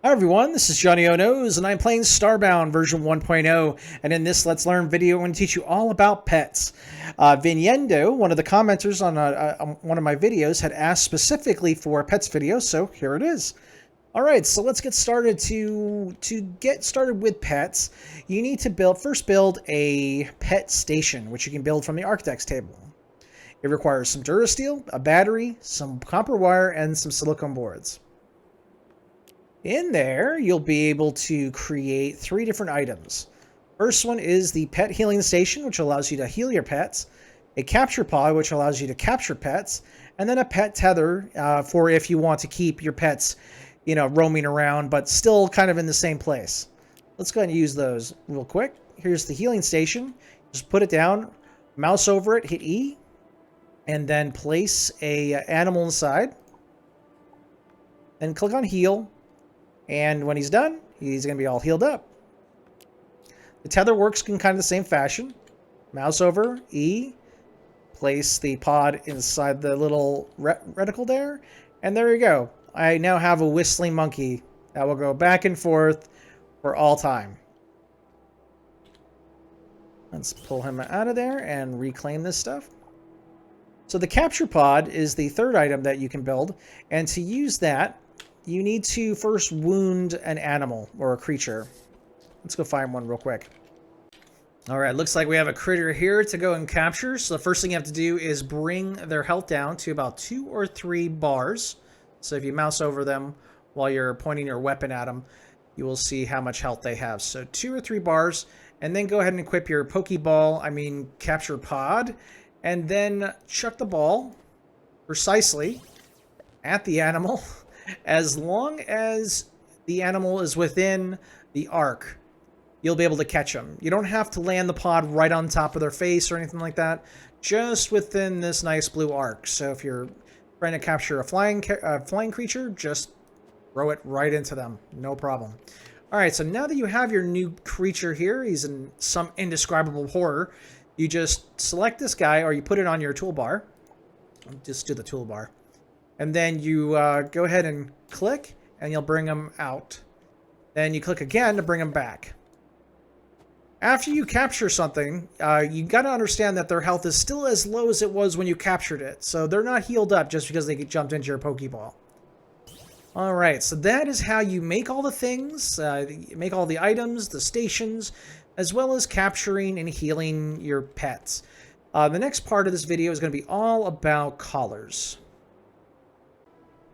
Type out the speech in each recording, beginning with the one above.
Hi everyone, this is Johnnyonoes, and I'm playing Starbound version 1.0, and in this Let's Learn video, I'm going to teach you all about pets. Vinyendo, one of the commenters on one of my videos, had asked specifically for a pets video, so here it is. Alright, so let's get started. To get started with pets, you need to first build a pet station, which you can build from the architect's table. It requires some Durasteel, a battery, some copper wire, and some silicone boards. In there, you'll be able to create 3 different items. First one is the pet healing station, which allows you to heal your pets, a capture pod, which allows you to capture pets, and then a pet tether for if you want to keep your pets, roaming around, but still kind of in the same place. Let's go ahead and use those real quick. Here's the healing station. Just put it down, mouse over it, hit E, and then place a animal inside. Then click on heal. And when he's done, he's going to be all healed up. The tether works in kind of the same fashion. Mouse over, E, place the pod inside the little reticle there, and there you go. I now have a whistling monkey that will go back and forth for all time. Let's pull him out of there and reclaim this stuff. So the capture pod is the third item that you can build, and to use that, you need to first wound an animal or a creature. Let's go find one real quick. All right, looks like we have a critter here to go and capture. So the first thing you have to do is bring their health down to about 2 or 3 bars. So if you mouse over them while you're pointing your weapon at them, you will see how much health they have. So 2 or 3 bars, and then go ahead and equip your capture pod, and then chuck the ball precisely at the animal. As long as the animal is within the arc, you'll be able to catch them. You don't have to land the pod right on top of their face or anything like that, just within this nice blue arc. So if you're trying to capture a flying creature, just throw it right into them. No problem. All right, so now that you have your new creature here, he's in some indescribable horror, you just select this guy, or you put it on your toolbar. Just do the toolbar. And then you go ahead and click, and you'll bring them out. Then you click again to bring them back. After you capture something, you got to understand that their health is still as low as it was when you captured it. So they're not healed up just because they jumped into your Pokeball. Alright, so that is how you make all the things, make all the items, the stations, as well as capturing and healing your pets. The next part of this video is going to be all about collars.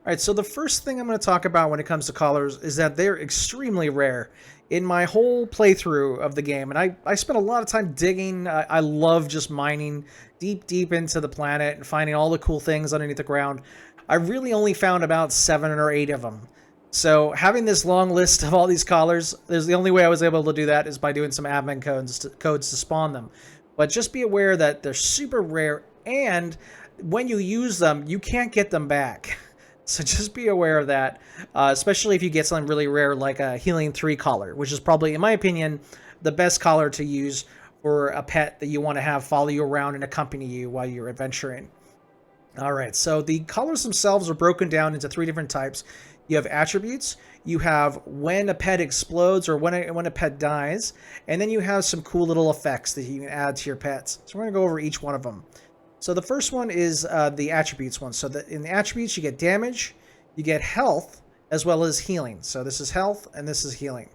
Alright, so the first thing I'm going to talk about when it comes to collars is that they're extremely rare. In my whole playthrough of the game, and I spent a lot of time digging, I love just mining deep into the planet and finding all the cool things underneath the ground. I really only found about 7 or 8 of them. So having this long list of all these collars, the only way I was able to do that is by doing some admin codes to spawn them. But just be aware that they're super rare, and when you use them, you can't get them back. So just be aware of that, especially if you get something really rare like a Healing 3 collar, which is probably, in my opinion, the best collar to use for a pet that you want to have follow you around and accompany you while you're adventuring. Alright, so the collars themselves are broken down into 3 different types. You have attributes, you have when a pet explodes or when a pet dies, and then you have some cool little effects that you can add to your pets. So we're going to go over each one of them. So the first one is the attributes one. So in the attributes, you get damage, you get health, as well as healing. So this is health, and this is healing.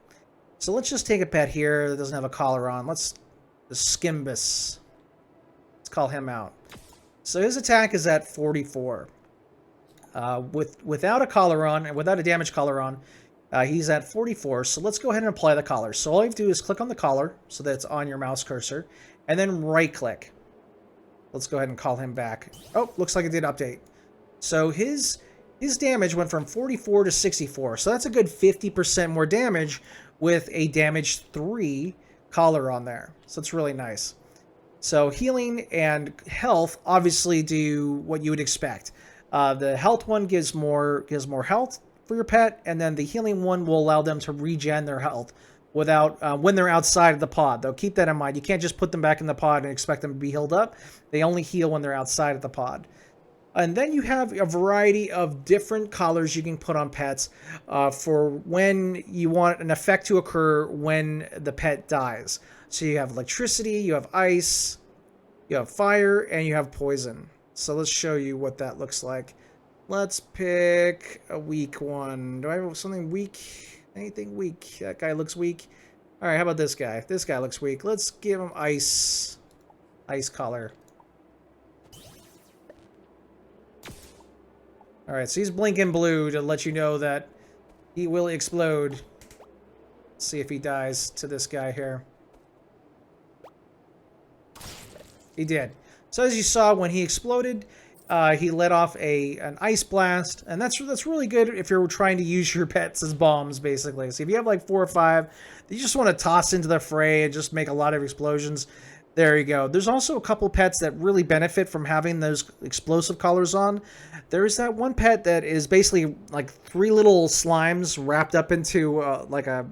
So let's just take a pet here that doesn't have a collar on. The Skimbus. Let's call him out. So his attack is at 44. Without a collar on, and without a damage collar on, he's at 44. So let's go ahead and apply the collar. So all you have to do is click on the collar, so that it's on your mouse cursor, and then right-click. Let's go ahead and call him back. Oh, looks like it did update. So his damage went from 44 to 64. So that's a good 50% more damage with a damage 3 collar on there. So it's really nice. So healing and health obviously do what you would expect. The health one gives more health for your pet, and then the healing one will allow them to regen their health without when they're outside of the pod. Though keep that in mind. You can't just put them back in the pod and expect them to be healed up. They only heal when they're outside of the pod. And then you have a variety of different collars you can put on pets for when you want an effect to occur when the pet dies. So you have electricity, you have ice, you have fire, and you have poison. So let's show you what that looks like. Let's pick a weak one. Do I have something weak? Anything weak? That guy looks weak. All right, how about this guy? This guy looks weak. Let's give him ice collar. All right, so he's blinking blue to let you know that he will explode. Let's see if he dies to this guy here. He did. So as you saw, when he exploded, he let off an ice blast, and that's really good if you're trying to use your pets as bombs, basically. So if you have like 4 or 5 that you just want to toss into the fray and just make a lot of explosions, there you go. There's also a couple pets that really benefit from having those explosive collars on. There's that one pet that is basically like 3 little slimes wrapped up into like a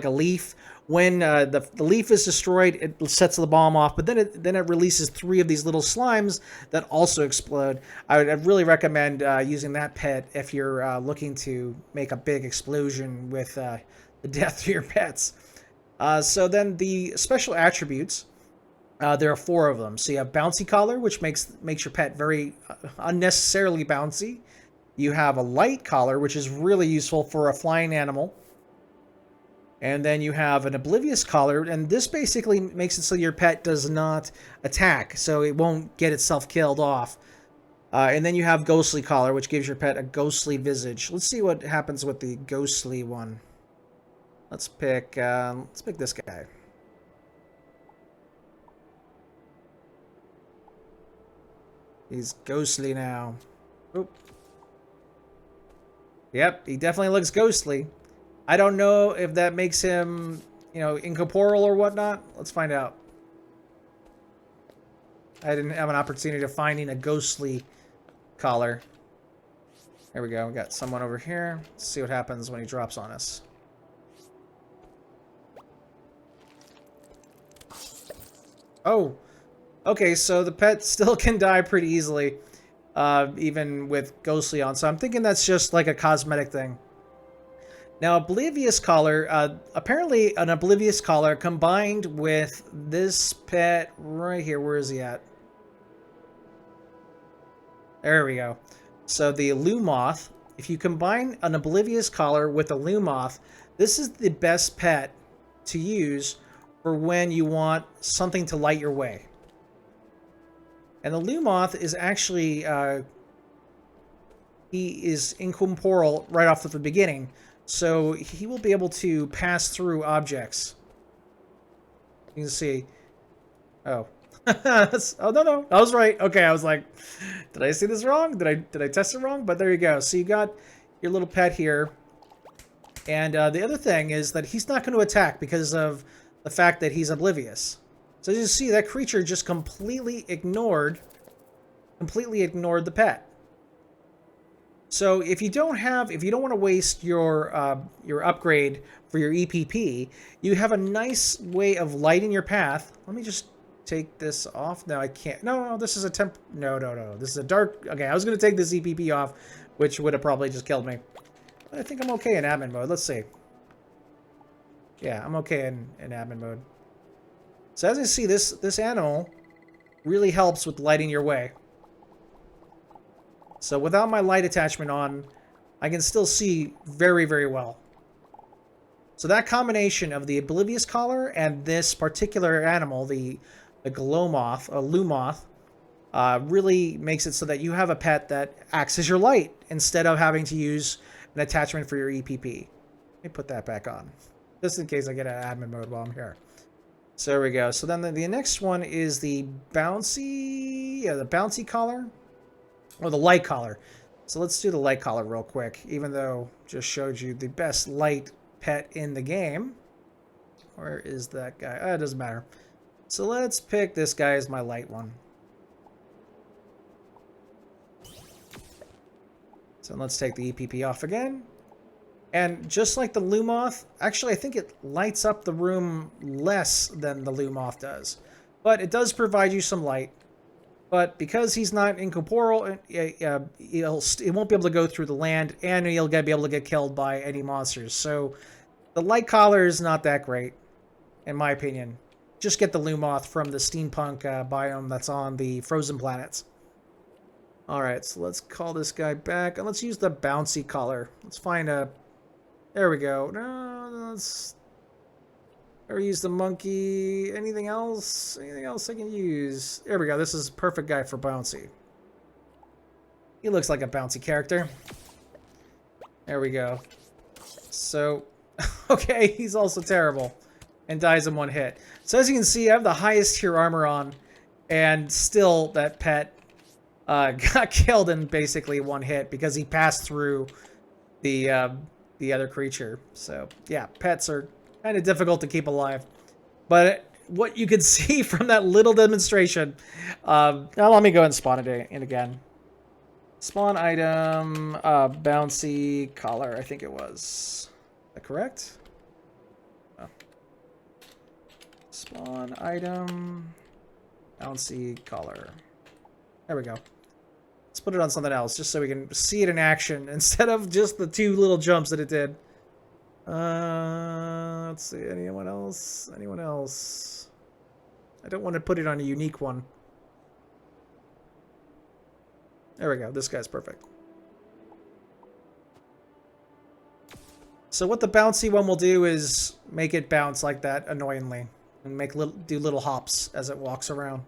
leaf. When the leaf is destroyed, it sets the bomb off, but then it releases 3 of these little slimes that also explode. I'd really recommend using that pet if you're looking to make a big explosion with the death of your pets. So then the special attributes, there are 4 of them. So you have Bouncy Collar, which makes your pet very unnecessarily bouncy. You have a Light Collar, which is really useful for a flying animal. And then you have an Oblivious Collar, and this basically makes it so your pet does not attack, so it won't get itself killed off. And then you have Ghostly Collar, which gives your pet a ghostly visage. Let's see what happens with the ghostly one. Let's pick this guy. He's ghostly now. Oop. Yep, he definitely looks ghostly. I don't know if that makes him, incorporeal or whatnot. Let's find out. I didn't have an opportunity to finding a ghostly collar. There we go. We got someone over here. Let's see what happens when he drops on us. Oh, okay. So the pet still can die pretty easily, even with ghostly on. So I'm thinking that's just like a cosmetic thing. Now, Oblivious Collar, apparently an Oblivious Collar combined with this pet right here. Where is he at? There we go. So the Lumoth, if you combine an Oblivious Collar with a Lumoth, this is the best pet to use for when you want something to light your way. And the Lumoth is actually, he is incorporeal right off at the beginning. So he will be able to pass through objects. You can see. Oh. Oh, no. I was right. Okay, I was like, did I see this wrong? Did I test it wrong? But there you go. So you got your little pet here. And the other thing is that he's not going to attack because of the fact that he's oblivious. So as you see, that creature just completely ignored the pet. So if you don't want to waste your upgrade for your EPP, you have a nice way of lighting your path. Let me just take this off. No, I can't. No, this is a temp. No. This is a dark. Okay, I was going to take this EPP off, which would have probably just killed me. But I think I'm okay in admin mode. Let's see. Yeah, I'm okay in admin mode. So as you see, this animal really helps with lighting your way. So without my light attachment on, I can still see very, very well. So that combination of the Oblivious Collar and this particular animal, the Lumoth, really makes it so that you have a pet that acts as your light instead of having to use an attachment for your EPP. Let me put that back on, just in case I get out of admin mode while I'm here. So there we go. So then the next one is the Bouncy Collar. Or the Light Collar. So let's do the Light Collar real quick, even though just showed you the best light pet in the game. Where is that guy? Oh, it doesn't matter. So let's pick this guy as my light one. So let's take the EPP off again. And just like the Lumoth, actually I think it lights up the room less than the Lumoth does. But it does provide you some light. But because he's not incorporeal, he won't be able to go through the land, and he'll be able to get killed by any monsters. So the light collar is not that great, in my opinion. Just get the Lumoth from the steampunk biome that's on the frozen planets. Alright, so let's call this guy back, and let's use the Bouncy Collar. Let's find a... There we go. No, let's... Or use the monkey. Anything else? Anything else I can use? There we go. This is a perfect guy for Bouncy. He looks like a Bouncy character. There we go. So, okay, he's also terrible. And dies in one hit. So as you can see, I have the highest tier armor on. And still, that pet got killed in basically one hit because he passed through the other creature. So, yeah, pets are kind of difficult to keep alive. But what you could see from that little demonstration... now let me go and spawn it in again. Spawn item, Bouncy Collar, I think it was. Is that correct? Oh. Spawn item, Bouncy Collar. There we go. Let's put it on something else, just so we can see it in action, instead of just the 2 little jumps that it did. Let's see, anyone else? Anyone else? I don't want to put it on a unique one. There we go, this guy's perfect. So what the bouncy one will do is make it bounce like that annoyingly. And do little hops as it walks around.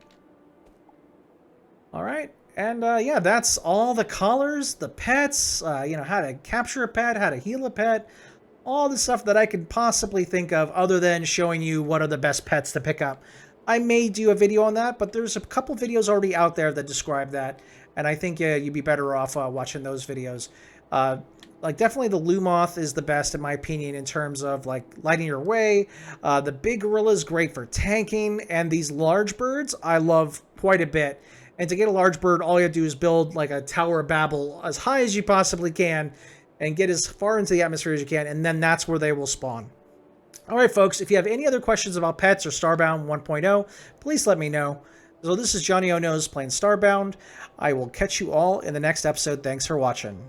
Alright, and yeah, that's all the collars, the pets, you know, how to capture a pet, how to heal a pet. All the stuff that I could possibly think of other than showing you what are the best pets to pick up. I may do a video on that, but there's a couple videos already out there that describe that, and I think you'd be better off watching those videos. Like, definitely the Lumoth is the best, in my opinion, in terms of, like, lighting your way. The big gorilla is great for tanking, and these large birds I love quite a bit. And to get a large bird, all you have to do is build, like, a Tower of Babel as high as you possibly can, and get as far into the atmosphere as you can, and then that's where they will spawn. Alright folks, if you have any other questions about pets or Starbound 1.0, please let me know. So this is Johnnyonoes playing Starbound. I will catch you all in the next episode. Thanks for watching.